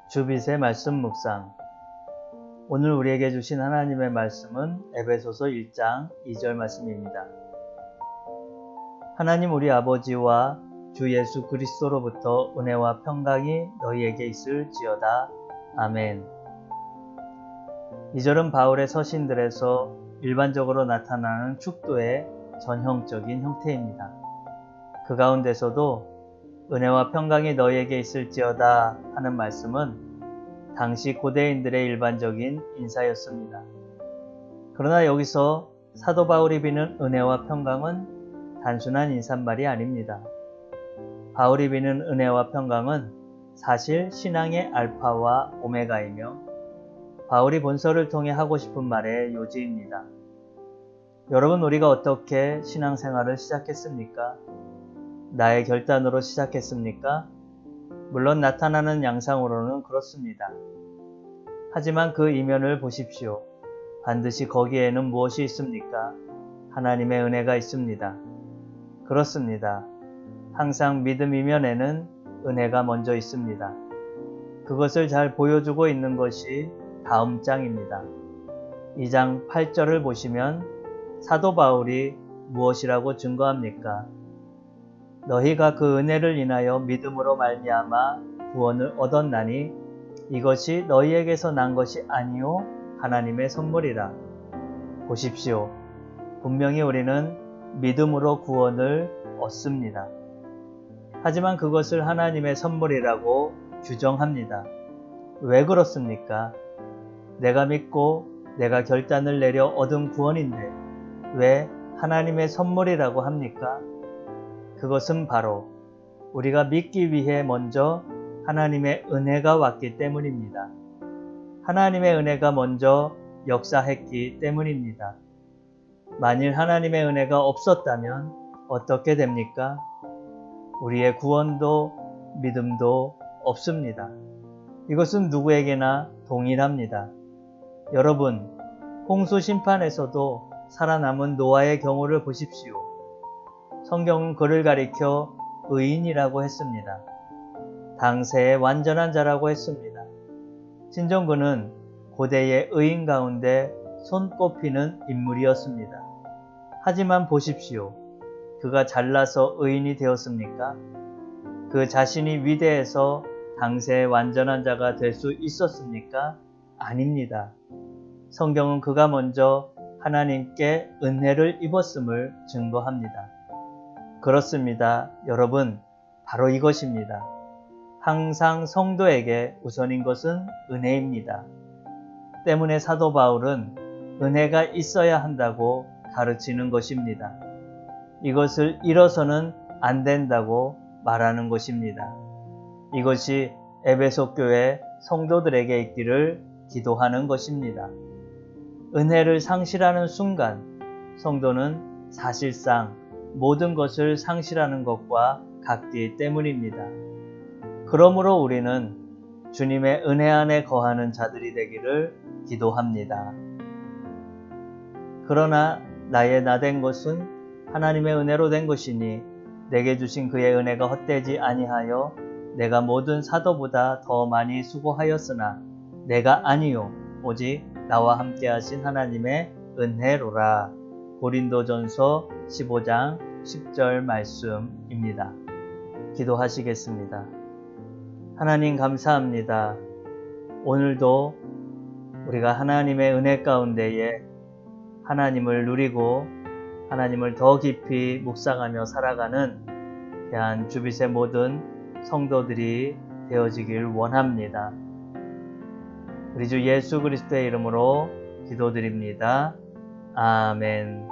주빛의 말씀 묵상. 오늘 우리에게 주신 하나님의 말씀은 에베소서 1장 2절 말씀입니다. 하나님 우리 아버지와 주 예수 그리스도로부터 은혜와 평강이 너희에게 있을지어다. 아멘. 이 절은 바울의 서신들에서 일반적으로 나타나는 축도의 전형적인 형태입니다. 그 가운데서도 은혜와 평강이 너희에게 있을지어다 하는 말씀은 당시 고대인들의 일반적인 인사였습니다. 그러나 여기서 사도 바울이 비는 은혜와 평강은 단순한 인사말이 아닙니다. 바울이 비는 은혜와 평강은 사실 신앙의 알파와 오메가이며 바울이 본서를 통해 하고 싶은 말의 요지입니다. 여러분, 우리가 어떻게 신앙생활을 시작했습니까? 나의 결단으로 시작했습니까? 물론 나타나는 양상으로는 그렇습니다. 하지만 그 이면을 보십시오. 반드시 거기에는 무엇이 있습니까? 하나님의 은혜가 있습니다. 그렇습니다. 항상 믿음 이면에는 은혜가 먼저 있습니다. 그것을 잘 보여주고 있는 것이 다음 장입니다. 2장 8절을 보시면 사도 바울이 무엇이라고 증거합니까? 너희가 그 은혜를 인하여 믿음으로 말미암아 구원을 얻었나니 이것이 너희에게서 난 것이 아니요 하나님의 선물이라. 보십시오. 분명히 우리는 믿음으로 구원을 얻습니다. 하지만 그것을 하나님의 선물이라고 규정합니다. 왜 그렇습니까? 내가 믿고 내가 결단을 내려 얻은 구원인데 왜 하나님의 선물이라고 합니까? 그것은 바로 우리가 믿기 위해 먼저 하나님의 은혜가 왔기 때문입니다. 하나님의 은혜가 먼저 역사했기 때문입니다. 만일 하나님의 은혜가 없었다면 어떻게 됩니까? 우리의 구원도 믿음도 없습니다. 이것은 누구에게나 동일합니다. 여러분, 홍수 심판에서도 살아남은 노아의 경우를 보십시오. 성경은 그를 가리켜 의인이라고 했습니다. 당세의 완전한 자라고 했습니다. 진정 그는 고대의 의인 가운데 손꼽히는 인물이었습니다. 하지만 보십시오. 그가 잘나서 의인이 되었습니까? 그 자신이 위대해서 당세의 완전한 자가 될 수 있었습니까? 아닙니다. 성경은 그가 먼저 하나님께 은혜를 입었음을 증거합니다. 그렇습니다. 여러분, 바로 이것입니다. 항상 성도에게 우선인 것은 은혜입니다. 때문에 사도 바울은 은혜가 있어야 한다고 가르치는 것입니다. 이것을 잃어서는 안 된다고 말하는 것입니다. 이것이 에베소 교회 성도들에게 있기를 기도하는 것입니다. 은혜를 상실하는 순간 성도는 사실상 모든 것을 상실하는 것과 같기 때문입니다. 그러므로 우리는 주님의 은혜 안에 거하는 자들이 되기를 기도합니다. 그러나 나의 나 된 것은 하나님의 은혜로 된 것이니 내게 주신 그의 은혜가 헛되지 아니하여 내가 모든 사도보다 더 많이 수고하였으나 내가 아니요 오직 나와 함께 하신 하나님의 은혜로라. 고린도전서 15장 10절 말씀입니다. 기도하시겠습니다. 하나님 감사합니다. 오늘도 우리가 하나님의 은혜 가운데에 하나님을 누리고 하나님을 더 깊이 묵상하며 살아가는 귀한 주빛의 모든 성도들이 되어지길 원합니다. 우리 주 예수 그리스도의 이름으로 기도드립니다. 아멘.